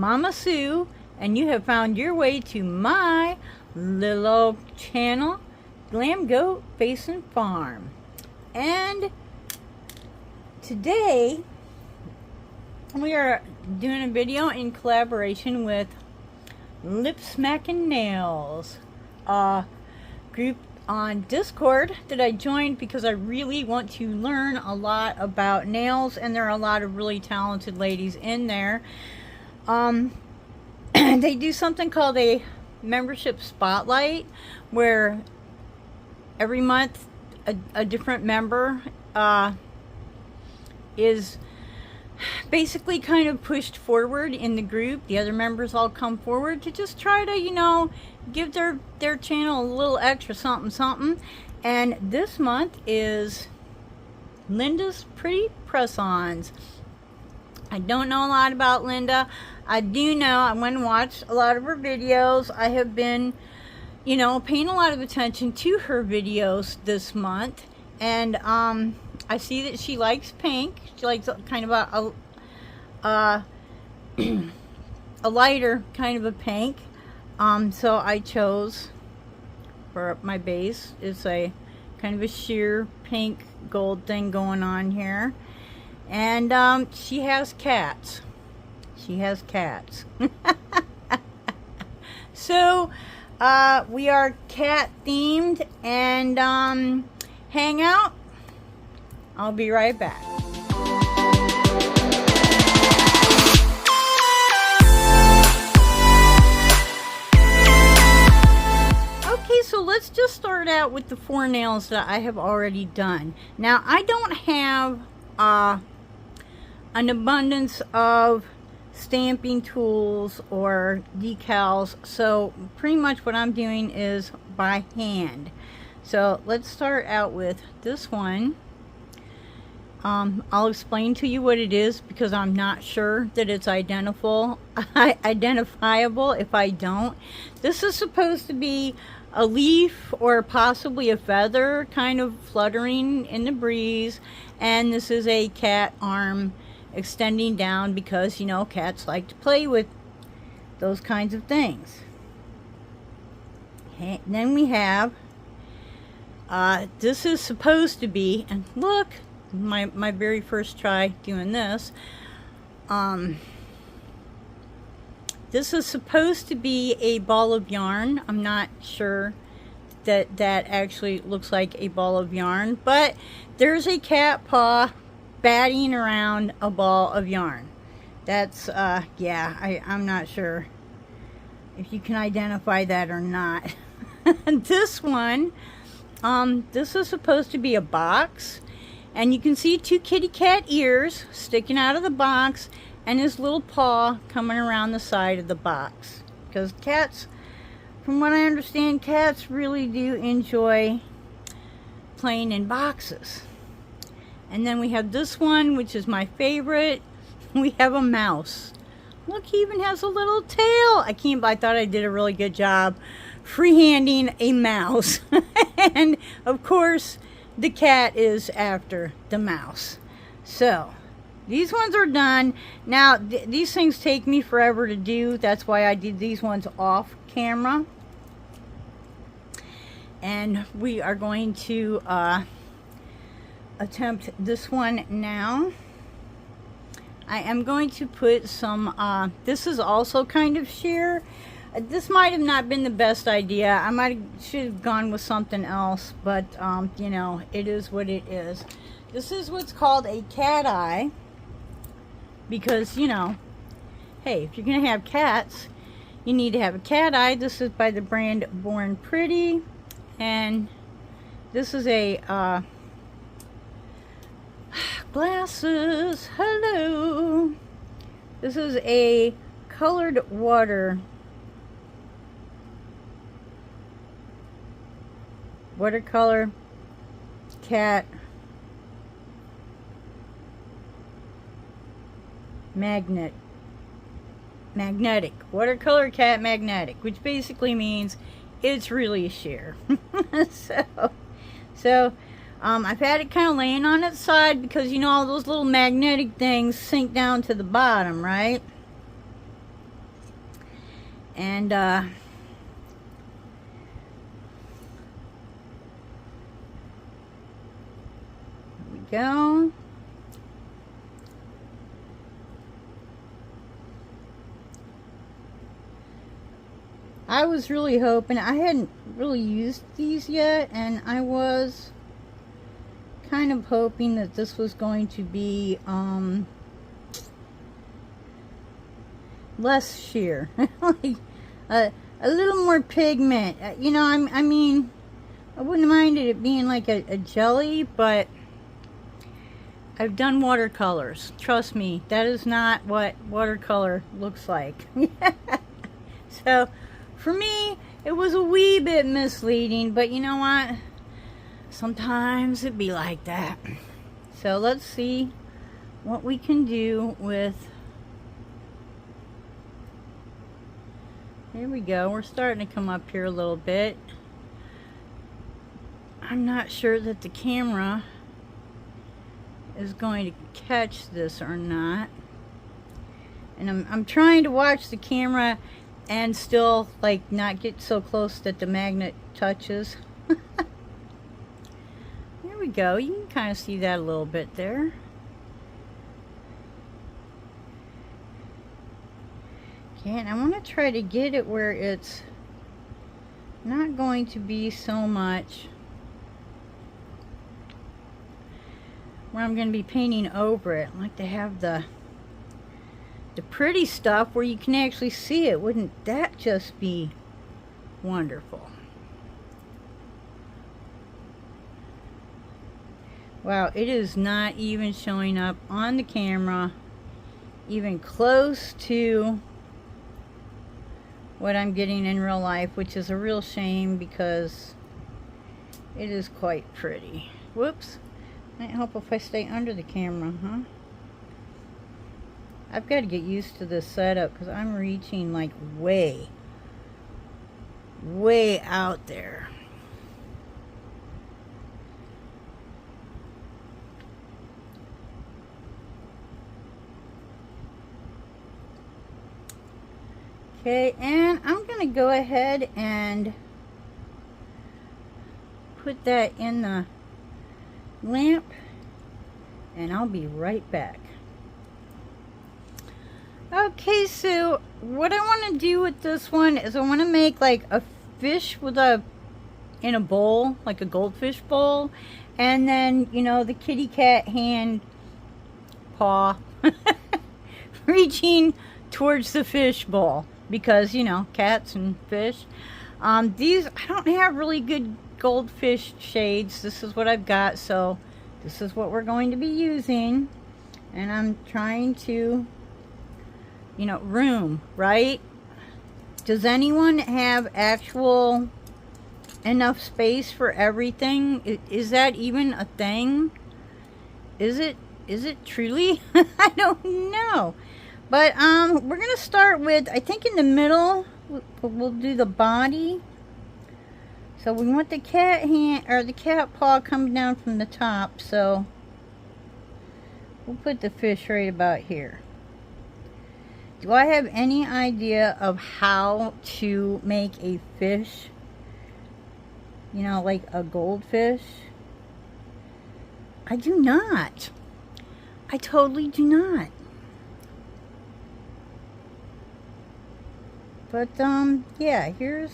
Mama Sue, and you have found your way to my little old channel, Glam Goat Basin Farm. And today we are doing a video in collaboration with Lip Smacking Nails, a group on Discord that I joined because I really want to learn a lot about nails, and there are a lot of really talented ladies in there. They do something called a membership spotlight, where every month a different member is basically kind of pushed forward in the group. The other members all come forward to just try to, you know, give their channel a little extra something. And this month is Linda's Pretty Press-Ons. I don't know a lot about Linda. I do know I went and watched a lot of her videos. I have been, you know, paying a lot of attention to her videos this month. And I see that she likes pink. She likes kind of a lighter kind of a pink. So I chose for my base, it's a kind of a sheer pink gold thing going on here. And she has cats. She has cats. So we are cat themed, and hang out. I'll be right back. Okay, so let's just start out with the 4 nails that I have already done. Now, I don't have an abundance of stamping tools or decals, so pretty much what I'm doing is by hand. So let's start out with this one. I'll explain to you what it is because I'm not sure that it's identifiable if I don't. This is supposed to be a leaf or possibly a feather kind of fluttering in the breeze, and this is a cat arm extending down because, you know, cats like to play with those kinds of things. Okay, then we have this is supposed to be, and look, my very first try doing this. This is supposed to be a ball of yarn. I'm not sure that that actually looks like a ball of yarn, but there's a cat paw batting around a ball of yarn. That's yeah, I'm not sure if you can identify that or not. This one, this is supposed to be a box, and you can see 2 kitty cat ears sticking out of the box and his little paw coming around the side of the box, because cats, from what I understand, cats really do enjoy playing in boxes. And then we have this one, which is my favorite. We have a mouse. Look, he even has a little tail. I thought I did a really good job freehanding a mouse. And of course, the cat is after the mouse. So these ones are done. Now, these things take me forever to do. That's why I did these ones off camera. And we are going to attempt this one now. I am going to put some, this is also kind of sheer. This might have not been the best idea. I should have gone with something else, but you know, it is what it is. This is what's called a cat eye, because, you know, hey, if you're gonna have cats, you need to have a cat eye. This is by the brand Born Pretty, and this is a glasses. Hello. This is a colored watercolor cat magnetic watercolor cat magnetic, which basically means it's really sheer. so I've had it kind of laying on its side because, you know, all those little magnetic things sink down to the bottom, right? And here we go. I was really hoping, I hadn't really used these yet, and I was kind of hoping that this was going to be less sheer. Like a little more pigment. You know, I mean, I wouldn't mind it being like a jelly, but I've done watercolors. Trust me, that is not what watercolor looks like. So, for me, it was a wee bit misleading, but you know what? Sometimes it be like that. So let's see what we can do with... Here we go. We're starting to come up here a little bit. I'm not sure that the camera is going to catch this or not. And I'm trying to watch the camera and still like not get so close that the magnet touches. There we go. You can kind of see that a little bit there. Okay, and I want to try to get it where it's not going to be so much where I'm going to be painting over it. I like to have the pretty stuff where you can actually see it. Wouldn't that just be wonderful? Wow, it is not even showing up on the camera even close to what I'm getting in real life, which is a real shame because it is quite pretty. Whoops. Might help if I stay under the camera, huh? I've got to get used to this setup because I'm reaching like way out there. Okay, and I'm going to go ahead and put that in the lamp, and I'll be right back. Okay, so what I want to do with this one is I want to make like a fish with in a bowl, like a goldfish bowl, and then, you know, the kitty cat hand paw reaching towards the fish bowl because, you know, cats and fish. These, I don't have really good goldfish shades. This is what I've got, so this is what we're going to be using, and I'm trying to, you know, room, right? Does anyone have actual enough space for everything? Is that even a thing? Is it truly? I don't know. But we're gonna start with, I think in the middle we'll do the body. So we want the cat hand or the cat paw coming down from the top, so we'll put the fish right about here. Do I have any idea of how to make a fish? You know, like a goldfish? I do not. I totally do not. But, yeah, here's...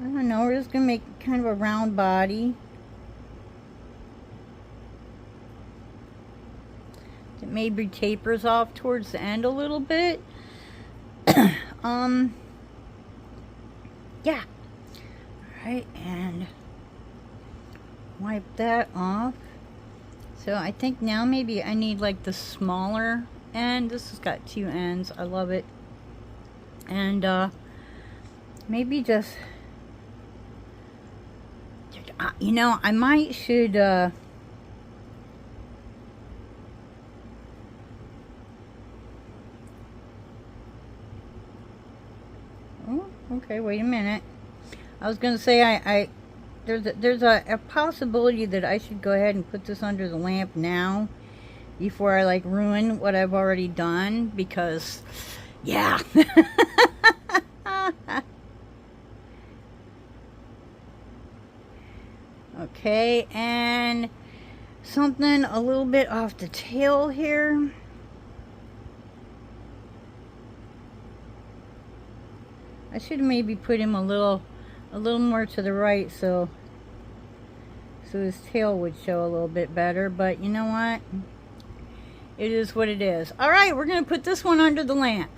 I don't know, we're just going to make kind of a round body. It maybe tapers off towards the end a little bit. Yeah. Alright, and wipe that off. So I think now maybe I need like the smaller end. This has got two ends. I love it. And maybe just... you know, I might should oh, okay, wait a minute. I was gonna say there's a possibility that I should go ahead and put this under the lamp now before I like ruin what I've already done, because yeah. Okay, and something a little bit off the tail here. I should maybe put him a little more to the right so his tail would show a little bit better, but you know what? It is what it is. All right, we're gonna put this one under the lamp.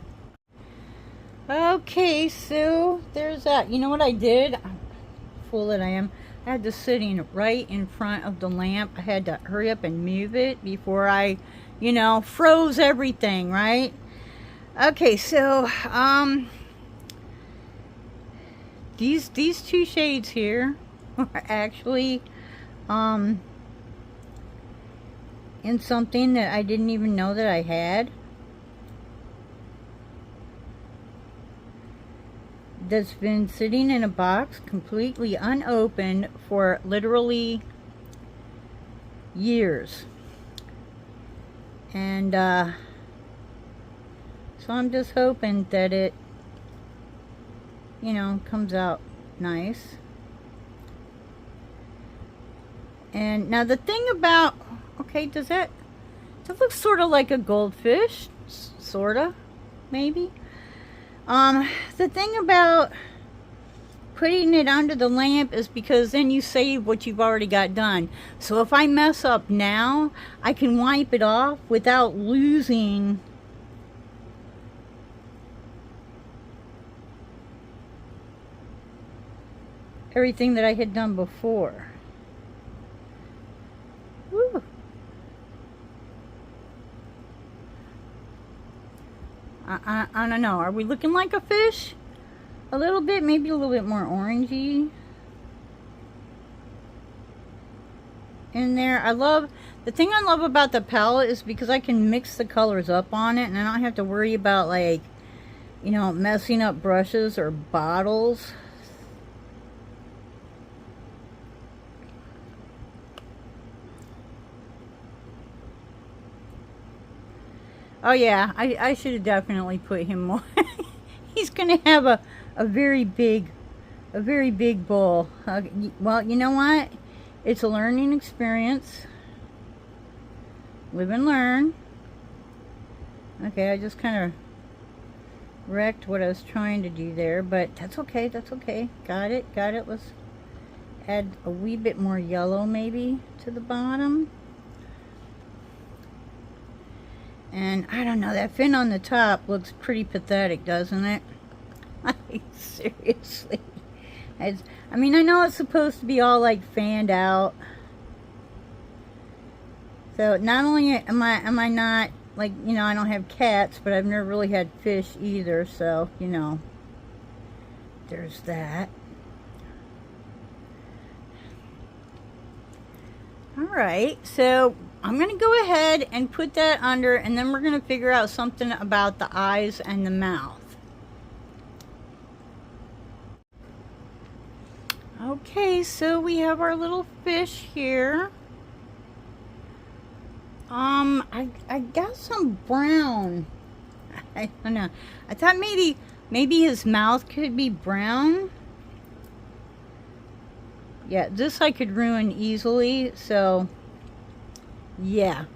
Okay, so there's that. You know what I did? Fool that I am. I had this sitting right in front of the lamp. I had to hurry up and move it before I, you know, froze everything, right? Okay, so these two shades here are actually in something that I didn't even know that I had. That's been sitting in a box completely unopened for literally years. And so I'm just hoping that it, you know, comes out nice. And now the thing about, okay, does that looks sort of like a goldfish, sorta, maybe. The thing about putting it under the lamp is because then you save what you've already got done. So if I mess up now, I can wipe it off without losing everything that I had done before. Woo. I don't know. Are we looking like a fish? A little bit, maybe a little bit more orangey in there. The thing I love about the palette is because I can mix the colors up on it and I don't have to worry about, like, you know, messing up brushes or bottles. Oh yeah, I should have definitely put him more. He's gonna have a very big bowl. Well, you know what? It's a learning experience. Live and learn. Okay, I just kind of wrecked what I was trying to do there, but that's okay, that's okay. Got it. Let's add a wee bit more yellow maybe to the bottom. And I don't know, that fin on the top looks pretty pathetic, doesn't it? Seriously. I mean, I know it's supposed to be all like fanned out. So not only am I not, like, you know, I don't have cats, but I've never really had fish either, so, you know, there's that. Alright, so I'm going to go ahead and put that under, and then we're going to figure out something about the eyes and the mouth. Okay, so we have our little fish here. I got some brown. I don't know. I thought maybe his mouth could be brown. Yeah, this I could ruin easily, so yeah.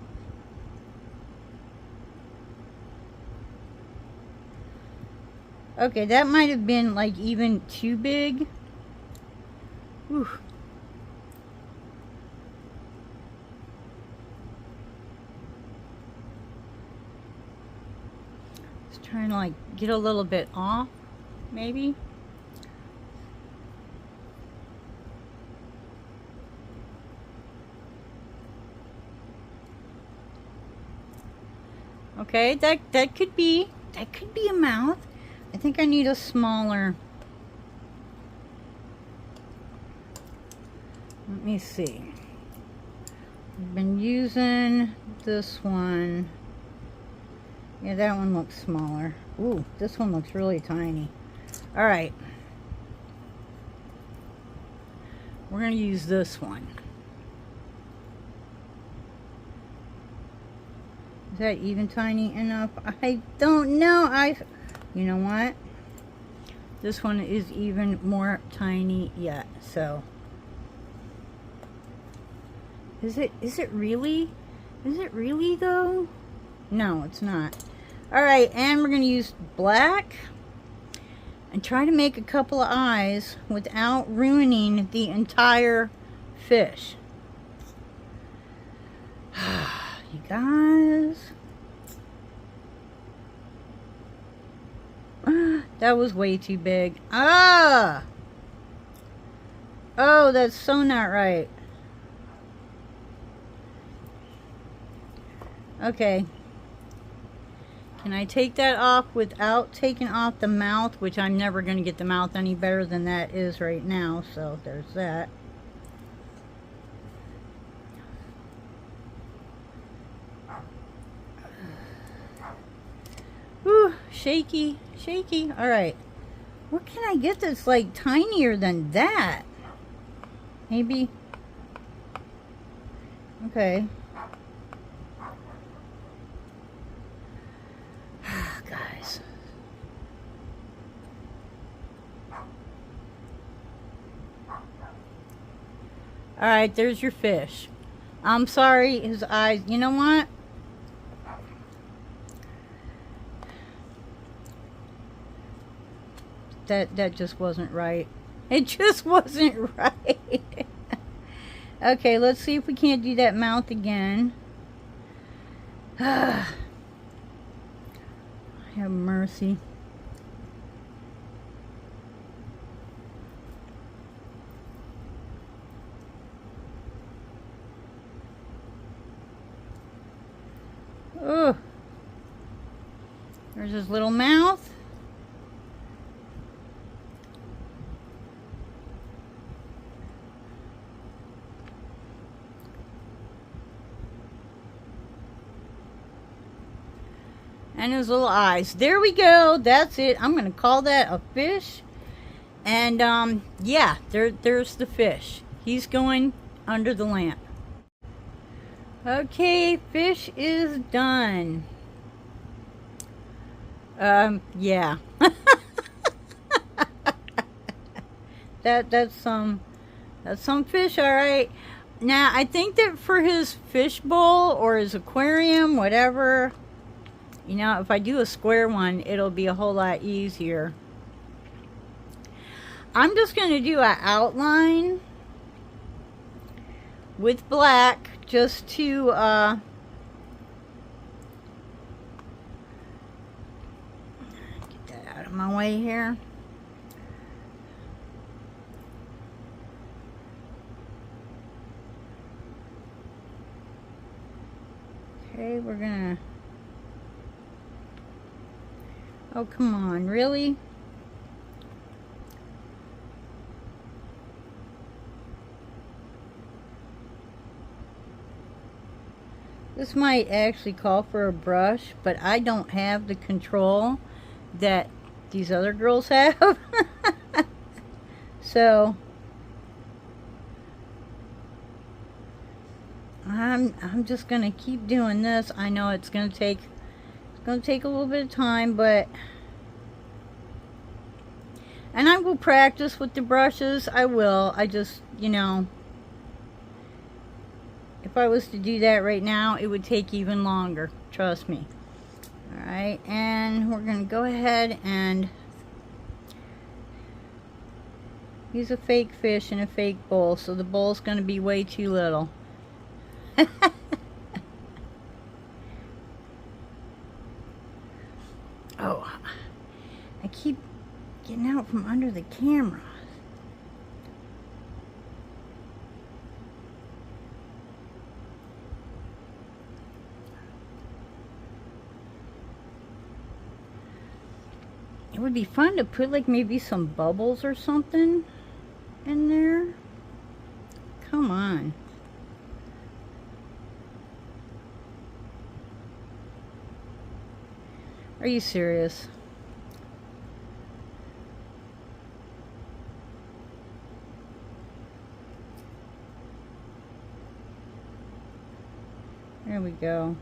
Okay, that might have been like even too big. Whew. Just trying to like get a little bit off, maybe. Okay, that could be a mouth. I think I need a smaller. Let me see. I've been using this one. Yeah, that one looks smaller. Ooh, this one looks really tiny. All right. We're. We're going to use this one. Is that even tiny enough? I don't know. You know what? This one is even more tiny yet. So, is it really? Is it really though? No, it's not. All right, and we're gonna use black and try to make a couple of eyes without ruining the entire fish. You guys. That was way too big. Ah! Oh, that's so not right. Okay. Can I take that off without taking off the mouth? Which I'm never going to get the mouth any better than that is right now. So there's that. Whew, shaky, shaky. All right. What can I get that's like tinier than that? Maybe. Okay. Guys. All right, there's your fish. I'm sorry, his eyes. You know what? That just wasn't right. It just wasn't right. Okay, let's see if we can't do that mouth again. Have mercy. Oh, there's his little mouth. And his little eyes. There we go. That's it. I'm going to call that a fish. And, yeah, there's the fish. He's going under the lamp. Okay, fish is done. Yeah. That's some fish, all right. Now, I think that for his fish bowl or his aquarium, whatever, you know, if I do a square one, it'll be a whole lot easier. I'm just going to do an outline with black just to get that out of my way here. Okay, we're gonna... Oh, come on, really? This might actually call for a brush, but I don't have the control that these other girls have. So I'm just gonna keep doing this. I know it's gonna take a little bit of time, but and I will practice with the brushes. I will. I just, you know, if I was to do that right now, it would take even longer. Trust me. Alright, and we're going to go ahead and use a fake fish in a fake bowl. So the bowl's going to be way too little. Oh, I keep getting out from under the camera. It would be fun to put like maybe some bubbles or something in there. Come on. Are you serious? There we go.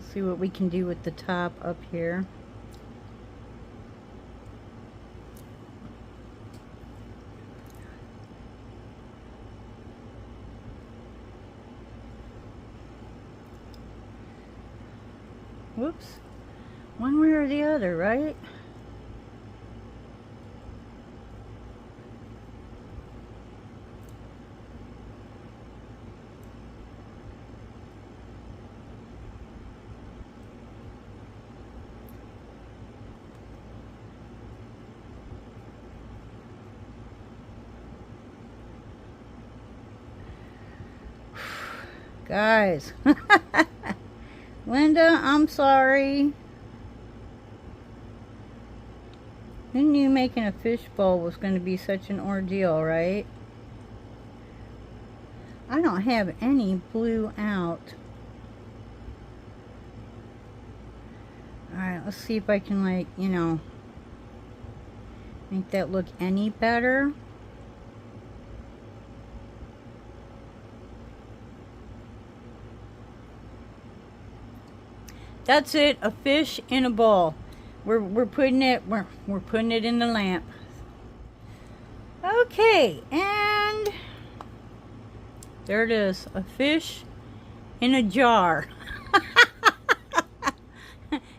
Let's see what we can do with the top up here. Whoops. One way or the other, right? Guys. Linda, I'm sorry. Who knew making a fishbowl was going to be such an ordeal, right? I don't have any blue out. Alright, let's see if I can, like, you know, make that look any better. That's it, a fish in a bowl. We're putting it in the lamp. Okay, and there it is, a fish in a jar.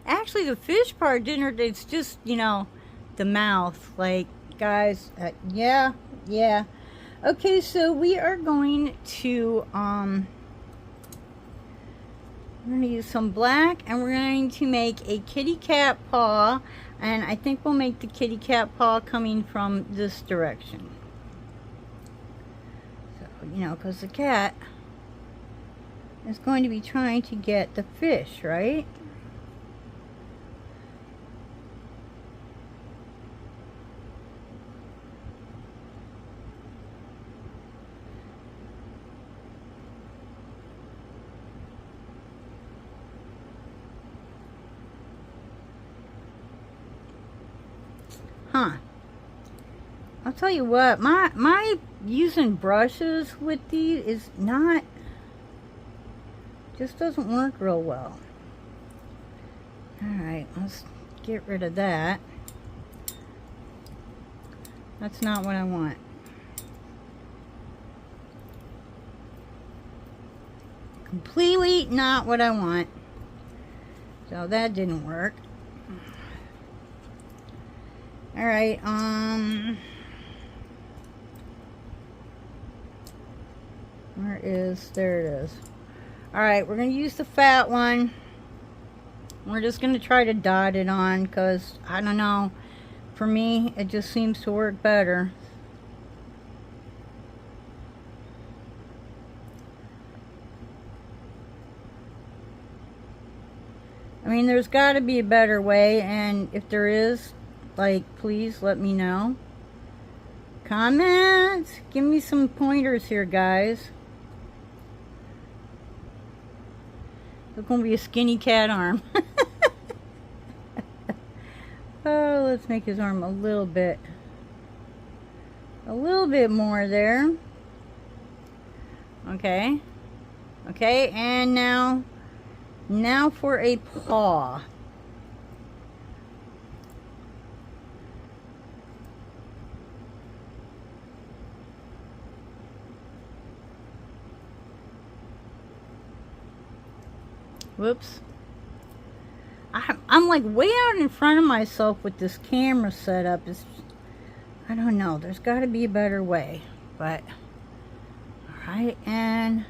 Actually, the fish part didn't. It's just, you know, the mouth. Like, guys, yeah. Okay, so we are going to we're going to use some black, and we're going to make a kitty cat paw, and I think we'll make the kitty cat paw coming from this direction. So, you know, because the cat is going to be trying to get the fish, right? Huh. I'll tell you what, my using brushes with these is not, just doesn't work real well. Alright, let's get rid of that. That's not what I want. Completely not what I want. So that didn't work. Alright, there it is. Alright, we're going to use the fat one. We're just going to try to dot it on, because, I don't know, for me, it just seems to work better. I mean, there's got to be a better way, and if there is, like, please let me know. Comments, give me some pointers here, guys. It's gonna be a skinny cat arm. Oh, let's make his arm a little bit more there. Okay, and now for a paw. Whoops. I'm like way out in front of myself with this camera setup. I don't know. There's got to be a better way. But, alright, and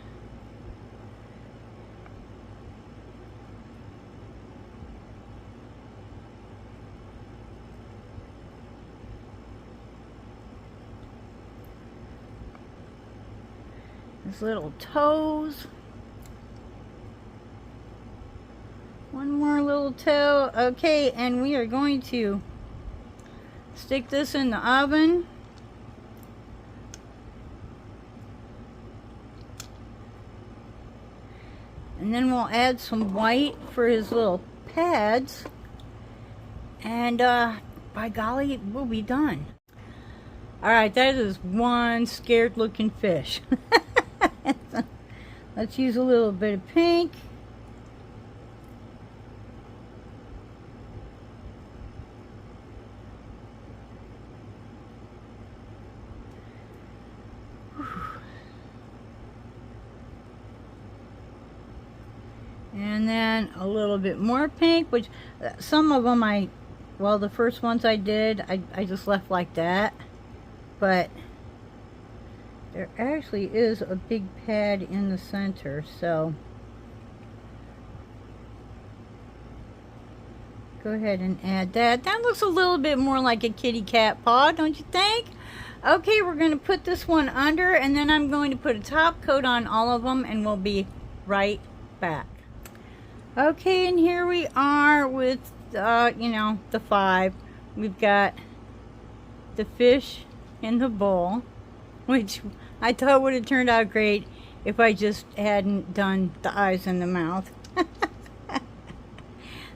his little toes. One more little toe. Okay, and we are going to stick this in the oven. And then we'll add some white for his little pads. And by golly, we'll be done. Alright, that is one scared looking fish. Let's use a little bit of pink. And then a little bit more pink, which some of them well, the first ones I did, I just left like that. But there actually is a big pad in the center, so go ahead and add that. That looks a little bit more like a kitty cat paw, don't you think? Okay, we're going to put this one under, and then I'm going to put a top coat on all of them, and we'll be right back. Okay, and here we are with, you know, the 5. We've got the fish in the bowl, which I thought would have turned out great if I just hadn't done the eyes and the mouth.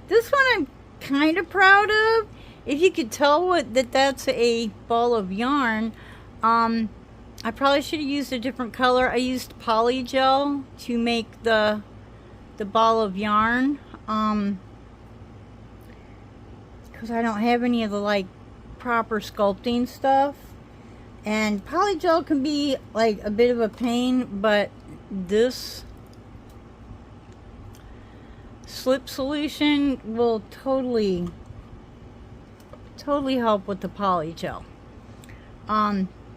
This one I'm kind of proud of. If you could tell that's a ball of yarn, I probably should have used a different color. I used poly gel to make the ball of yarn, because I don't have any of the like proper sculpting stuff, and poly gel can be like a bit of a pain, but this slip solution will totally help with the poly gel.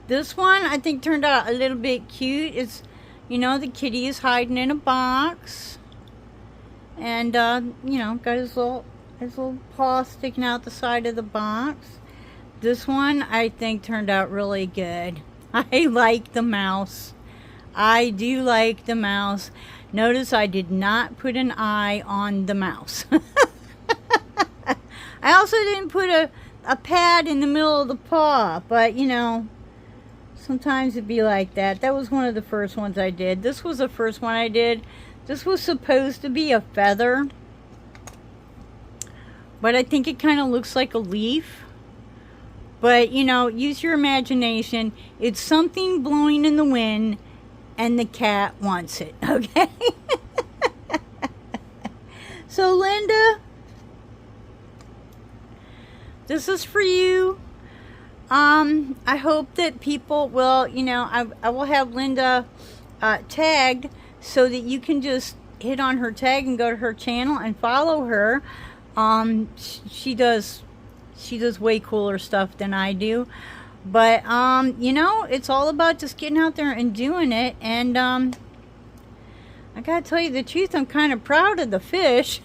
This one I think turned out a little bit cute. It's, you know, the kitty is hiding in a box, and you know, got his little paw sticking out the side of the box. This one I think turned out really good. I like the mouse. I do like the mouse. Notice I did not put an eye on the mouse. I also didn't put a pad in the middle of the paw, but you know, sometimes it'd be like that. That was one of the first ones I did. This was the first one I did. This was supposed to be a feather, but I think it kind of looks like a leaf. But you know, use your imagination. It's something blowing in the wind, and the cat wants it, okay? So Linda, this is for you. I hope that people will, you know, I will have Linda tagged so that you can just hit on her tag and go to her channel and follow her. She does way cooler stuff than I do. But, you know, it's all about just getting out there and doing it. And, I gotta tell you the truth, I'm kind of proud of the fish.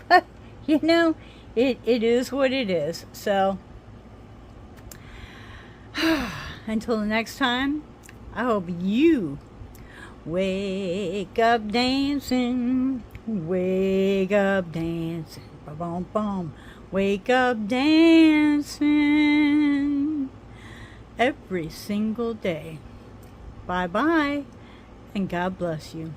But, you know, it is what it is. So, until the next time, I hope you wake up dancing. Wake up dancing. Ba-bum, bum. Wake up dancing every single day. Bye-bye, and God bless you.